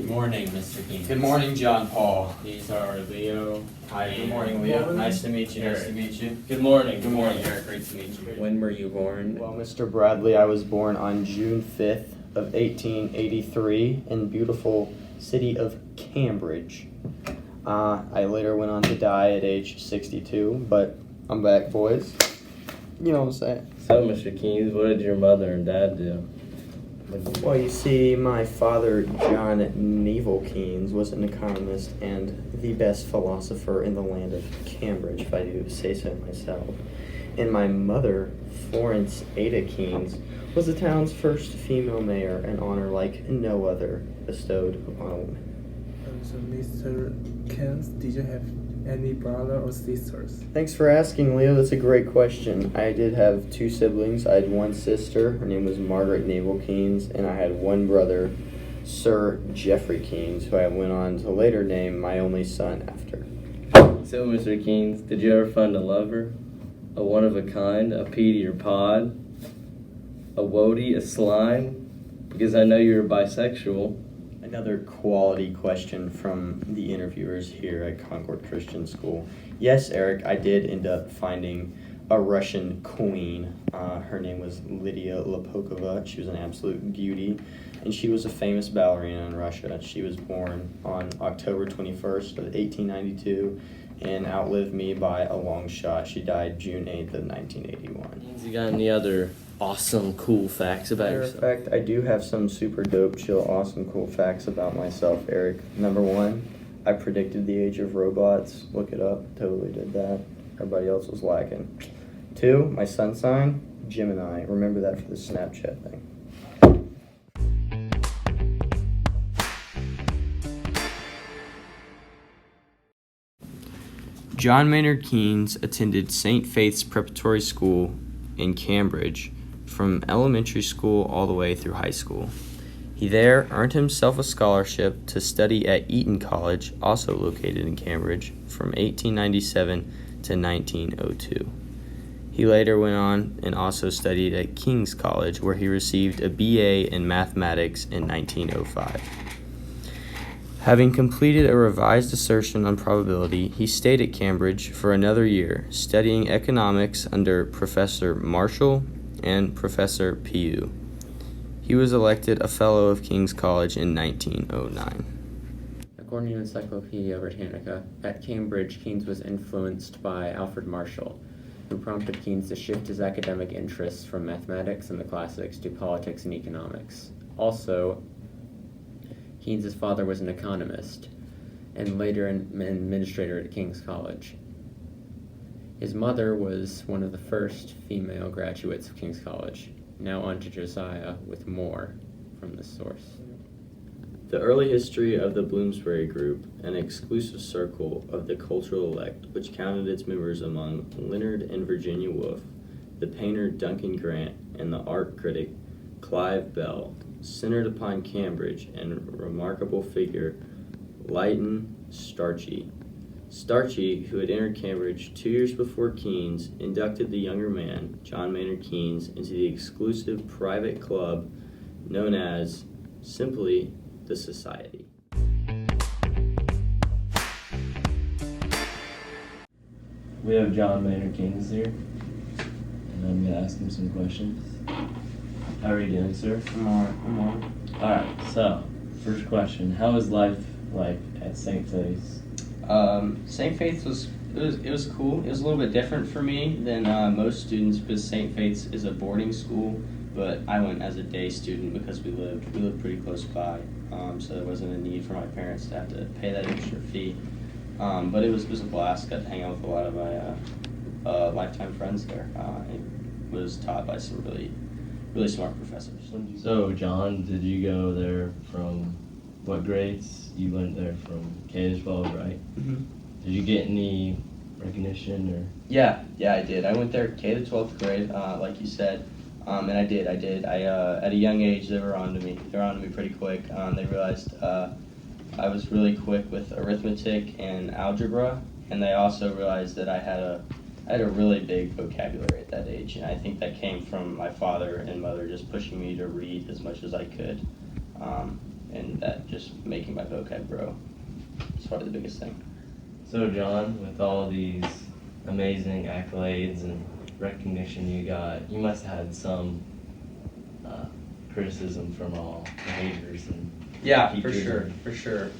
morning, Mr. Keynes. Good morning, John Paul. These are Leo. Hi. Good morning, Leo. Nice to meet you. Nice to meet you. Good morning. Good morning, Eric. Great to meet you. When were you born? Well, Mr. Bradley, I was born on June 5th of 1883 in the beautiful city of Cambridge. I later went on to die at age 62, but I'm back, boys. You know what I'm saying? So, Mr. Keynes, what did your mother and dad do? Well, you see, my father, John Naval Keynes, was an economist and the best philosopher in the land of Cambridge, if I do say so myself. And my mother, Florence Ada Keynes, was the town's first female mayor, an honor like no other bestowed upon a woman. So, Mr. Keynes, did you have any brother or sisters? Thanks for asking, Leo. That's a great question. I did have two siblings. I had one sister. Her name was Margaret Naval Keynes, and I had one brother, Sir Geoffrey Keynes, who I went on to later name my only son after. So, Mr. Keynes, did you ever find a lover? A one-of-a-kind, a Petey or Pod? A Wody, a Slime? Because I know you're bisexual. Another quality question from the interviewers here at Concord Christian School. Yes, Eric, I did end up finding a Russian queen. Her name was Lydia Lapokova. She was an absolute beauty, and she was a famous ballerina in Russia. She was born on October 21st of 1892 and outlived me by a long shot. She died June 8th of 1981. You got any other awesome, cool facts about Matter of yourself? fact, I do have some super dope, chill, awesome, cool facts about myself, Eric. Number one, I predicted the age of robots. Look it up. Totally did that. Everybody else was lacking. Two, my sun sign, Gemini. Remember that for the Snapchat thing. John Maynard Keynes attended St. Faith's Preparatory School in Cambridge from elementary school all the way through high school. He there earned himself a scholarship to study at Eton College, also located in Cambridge, from 1897 to 1902. He later went on and also studied at King's College, where he received a BA in mathematics in 1905. Having completed a revised assertion on probability, he stayed at Cambridge for another year, studying economics under Professor Marshall and Professor Pugh. He was elected a Fellow of King's College in 1909. According to Encyclopedia Britannica, at Cambridge, Keynes was influenced by Alfred Marshall, who prompted Keynes to shift his academic interests from mathematics and the classics to politics and economics. Also, Keynes' father was an economist and later an administrator at King's College. His mother was one of the first female graduates of King's College. Now on to Josiah with more from this source. The early history of the Bloomsbury Group, an exclusive circle of the cultural elect, which counted its members among Leonard and Virginia Woolf, the painter Duncan Grant, and the art critic Clive Bell, centered upon Cambridge and a remarkable figure, Leighton Starchy. Starchy, who had entered Cambridge 2 years before Keynes, inducted the younger man, John Maynard Keynes, into the exclusive private club known as, simply, the Society. We have John Maynard Keynes here, and I'm going to ask him some questions. How are you doing, sir? I'm alright. Alright, so, first question. How was life like at St. Faith's? St. Faith's was cool. It was a little bit different for me than most students because St. Faith's is a boarding school, but I went as a day student because we lived pretty close by, so there wasn't a need for my parents to have to pay that extra fee. But it was a blast. Got to hang out with a lot of my lifetime friends there. It was taught by some really smart professors. So, John, did you go there from what grades? You went there from K to 12, right? Mm-hmm. Did you get any recognition or? Yeah, I did. I went there K to 12th grade, like you said, and I did. At a young age, they were on to me. They were on to me pretty quick. They realized I was really quick with arithmetic and algebra, and they also realized that I had a really big vocabulary at that age, and I think that came from my father and mother just pushing me to read as much as I could. and that just making my vocab grow is probably the biggest thing. So John, with all these amazing accolades and recognition you got, you must have had some criticism from all the haters and Yeah, for teachers sure, and- for sure.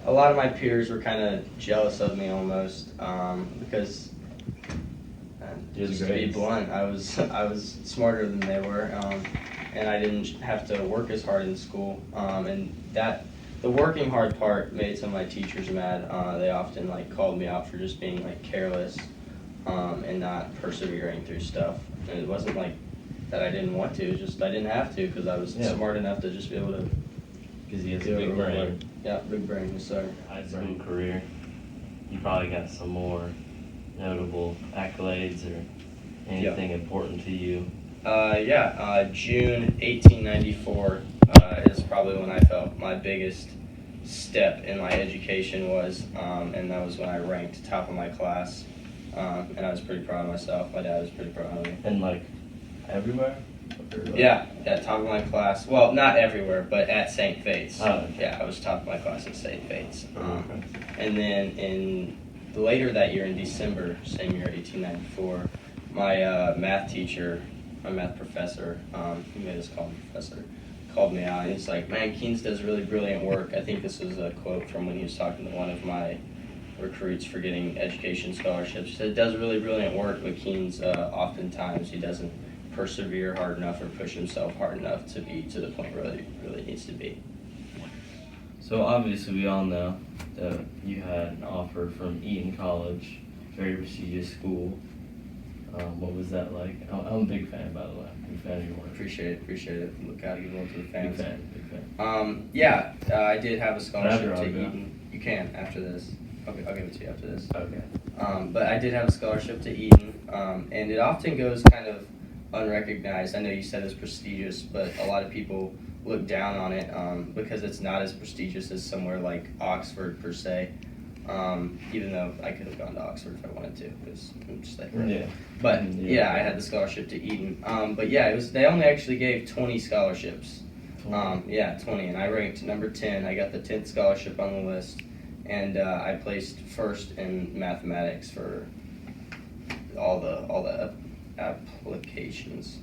A lot of my peers were kind of jealous of me almost because, You're the just to be greatest. blunt, I was smarter than they were, and I didn't have to work as hard in school. And the working hard part made some of my teachers mad. They often called me out for just being careless and not persevering through stuff. And it wasn't that I didn't want to; it was just I didn't have to because I was Yeah. smart enough to just be able to. Because he has a do it big real quick. brain. Yeah, big brain, yes sir. High school career, you probably got some more notable accolades or anything important to you. June 1894 is probably when I felt my biggest step in my education was, and that was when I ranked top of my class, and I was pretty proud of myself. My dad was pretty proud of me. And everywhere? Yeah, top of my class. Well, not everywhere, but at St. Faith's. Oh, okay. Yeah, I was top of my class at St. Faith's. And then later that year in December, same year, 1894, my math teacher, my math professor, he made us call him professor, called me out. And he's like, "Man, Keynes does really brilliant work." I think this was a quote from when he was talking to one of my recruits for getting education scholarships. He said, "Does really brilliant work, but Keynes, oftentimes he doesn't persevere hard enough or push himself hard enough to be to the point where he really needs to be." So obviously we all know that you had an offer from Eton College, very prestigious school. What was that like? I'm a big fan, by the way. Big fan of your work. Appreciate it. Look out, give one to the Big fans. fan, big fan. I did have a scholarship After to I'll go. Eton. You can after this. Okay, I'll give it to you after this. Okay. But I did have a scholarship to Eton, and it often goes kind of unrecognized. I know you said it's prestigious, but a lot of people look down on it because it's not as prestigious as somewhere like Oxford per se. Even though I could have gone to Oxford if I wanted to, because I'm just Yeah. But Yeah. I had the scholarship to Eton. But yeah, they only actually gave 20 scholarships. 20, and I ranked number 10. I got the 10th scholarship on the list, and I placed first in mathematics for all the applications.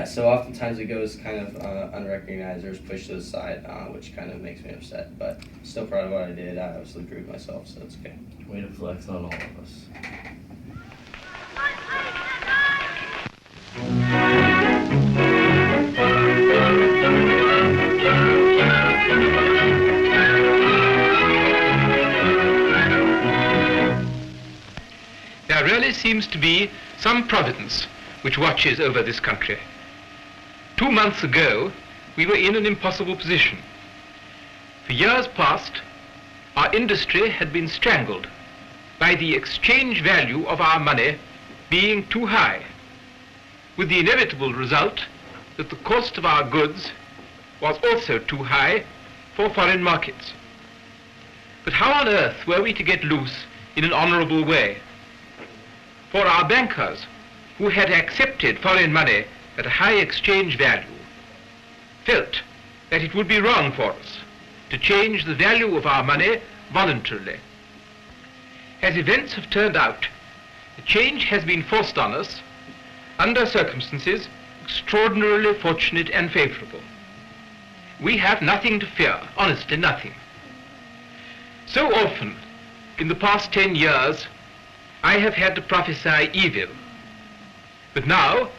So oftentimes it goes kind of unrecognized or is pushed to the side, which kind of makes me upset. But still proud of what I did. I obviously proved myself, so it's okay. Way to flex on all of us. There really seems to be some providence which watches over this country. 2 months ago, we were in an impossible position. For years past, our industry had been strangled by the exchange value of our money being too high, with the inevitable result that the cost of our goods was also too high for foreign markets. But how on earth were we to get loose in an honorable way? For our bankers, who had accepted foreign money at a high exchange value, felt that it would be wrong for us to change the value of our money voluntarily. As events have turned out, the change has been forced on us under circumstances extraordinarily fortunate and favorable. We have nothing to fear, honestly nothing. So often, in the past 10 years, I have had to prophesy evil. But now,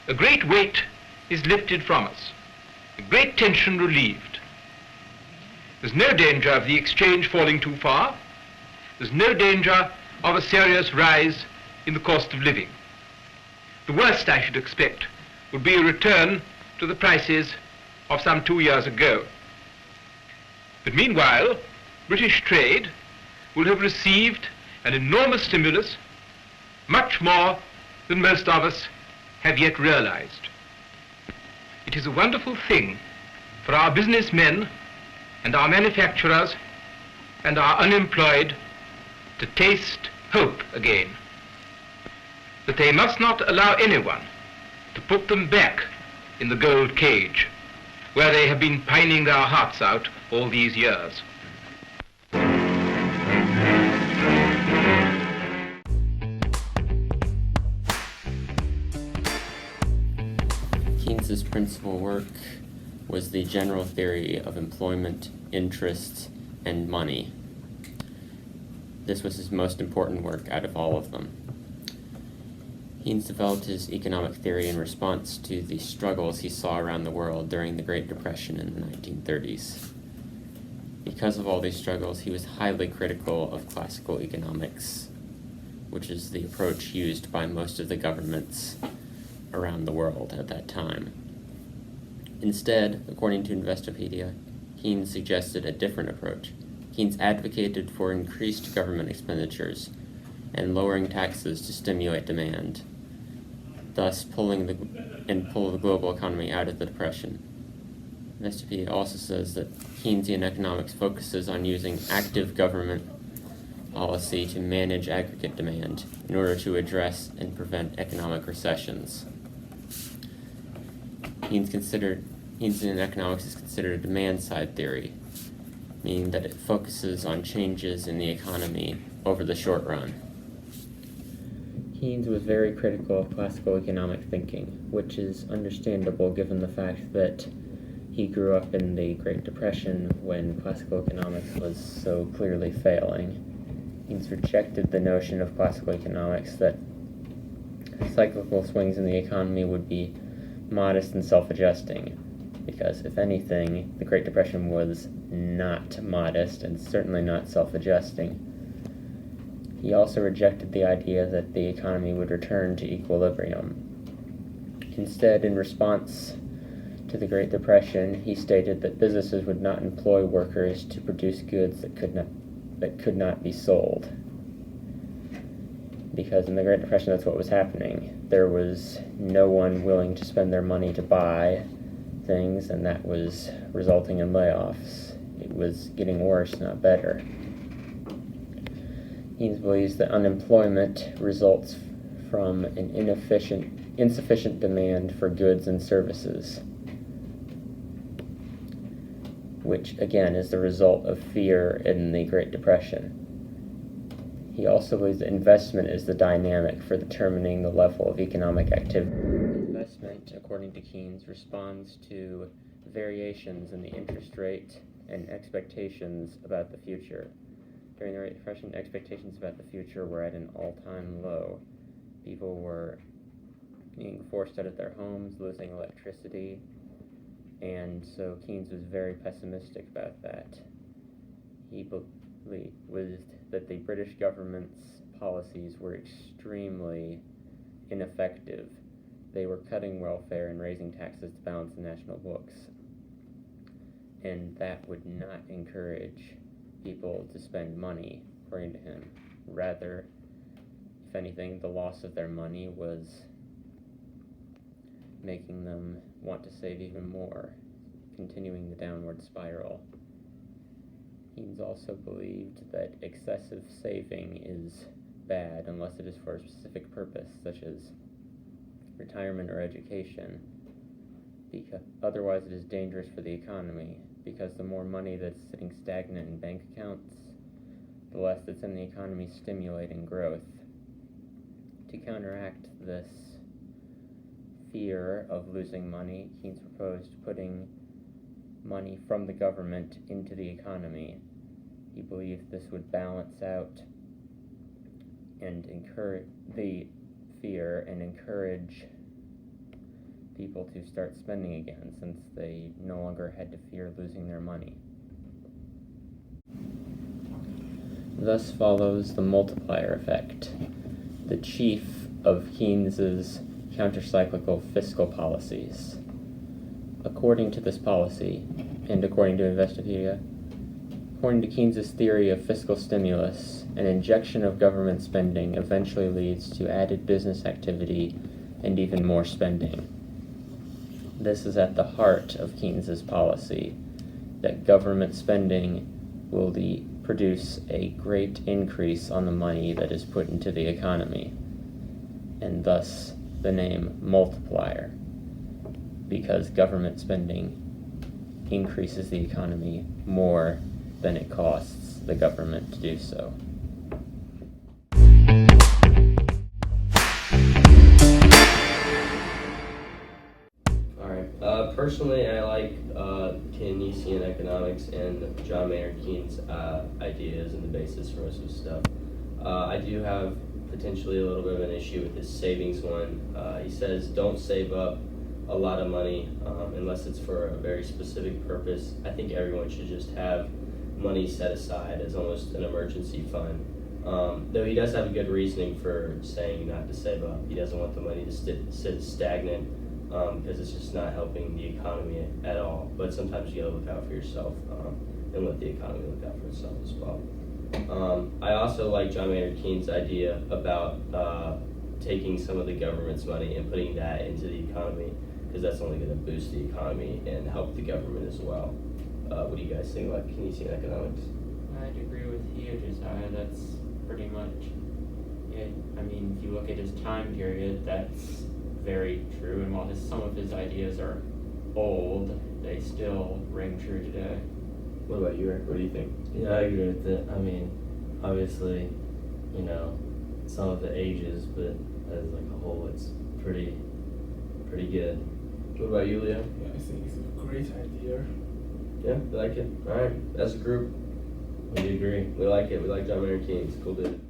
a great weight is lifted from us, a great tension relieved. There's no danger of the exchange falling too far. There's no danger of a serious rise in the cost of living. The worst I should expect would be a return to the prices of some 2 years ago. But meanwhile, British trade will have received an enormous stimulus, much more than most of us have yet realized. It is a wonderful thing for our businessmen and our manufacturers and our unemployed to taste hope again. But they must not allow anyone to put them back in the gold cage. where they have been pining their hearts out all these years. Keynes's principal work was the general theory of employment, interests, and money. This was his most important work out of all of them. Keynes developed his economic theory in response to the struggles he saw around the world during the Great Depression in the 1930s. Because of all these struggles, he was highly critical of classical economics, which is the approach used by most of the governments around the world at that time. Instead, according to Investopedia, Keynes suggested a different approach. Keynes advocated for increased government expenditures and lowering taxes to stimulate demand, thus pull the global economy out of the Depression. Investopedia also says that Keynesian economics focuses on using active government policy to manage aggregate demand in order to address and prevent economic recessions. Keynesian economics is considered a demand-side theory, meaning that it focuses on changes in the economy over the short run. Keynes was very critical of classical economic thinking, which is understandable given the fact that he grew up in the Great Depression when classical economics was so clearly failing. Keynes rejected the notion of classical economics that cyclical swings in the economy would be modest and self-adjusting, because if anything, the Great Depression was not modest and certainly not self-adjusting. He also rejected the idea that the economy would return to equilibrium. Instead, in response to the Great Depression, he stated that businesses would not employ workers to produce goods that could not be sold. Because in the Great Depression, that's what was happening. There was no one willing to spend their money to buy things, and that was resulting in layoffs. It was getting worse, not better. Keynes believes that unemployment results from an insufficient demand for goods and services, which again is the result of fear in the Great Depression. He also believes that investment is the dynamic for determining the level of economic activity. Investment, according to Keynes, responds to variations in the interest rate and expectations about the future. During the Great Depression, expectations about the future were at an all-time low. People were being forced out of their homes, losing electricity, and so Keynes was very pessimistic about that. He believed that the British government's policies were extremely ineffective. They were cutting welfare and raising taxes to balance the national books, and that would not encourage people to spend money, according to him. Rather, if anything, the loss of their money was making them want to save even more, continuing the downward spiral. Keynes also believed that excessive saving is bad unless it is for a specific purpose, such as retirement or education, because otherwise it is dangerous for the economy, because the more money that's sitting stagnant in bank accounts, the less that's in the economy stimulating growth. To counteract this fear of losing money, Keynes proposed putting money from the government into the economy. He believed this would balance out and encourage the fear and encourage people to start spending again, since they no longer had to fear losing their money. Thus follows the multiplier effect, the chief of Keynes's countercyclical fiscal policies. According to this policy, and according to Investopedia, according to Keynes's theory of fiscal stimulus, an injection of government spending eventually leads to added business activity and even more spending. This is at the heart of Keynes's policy, that government spending will produce a great increase on the money that is put into the economy, and thus the name multiplier, because government spending increases the economy more than it costs the government to do so. Alright, personally I like Keynesian economics and John Maynard Keynes' ideas and the basis for most of his stuff. I do have potentially a little bit of an issue with his savings one. He says don't save up a lot of money unless it's for a very specific purpose. I think everyone should just have money set aside as almost an emergency fund. Though he does have a good reasoning for saying not to save up. He doesn't want the money to sit stagnant because it's just not helping the economy at all. But sometimes you gotta look out for yourself and let the economy look out for itself as well. I also like John Maynard Keynes' idea about taking some of the government's money and putting that into the economy, because that's only going to boost the economy and help the government as well. What do you guys think about Keynesian economics? I'd agree with you, Josiah. That's pretty much it. I mean, if you look at his time period, that's very true. And while some of his ideas are old, they still ring true today. What about you, Eric? What do you think? Yeah, I agree with it. I mean, obviously, you know, some of the ages, but as like a whole, it's pretty good. What about you, Leo? Yeah, I think it's a great idea. Yeah, we like it. All right, as a group, We agree. we like it. We like John Maynard Keynes. Cool dude.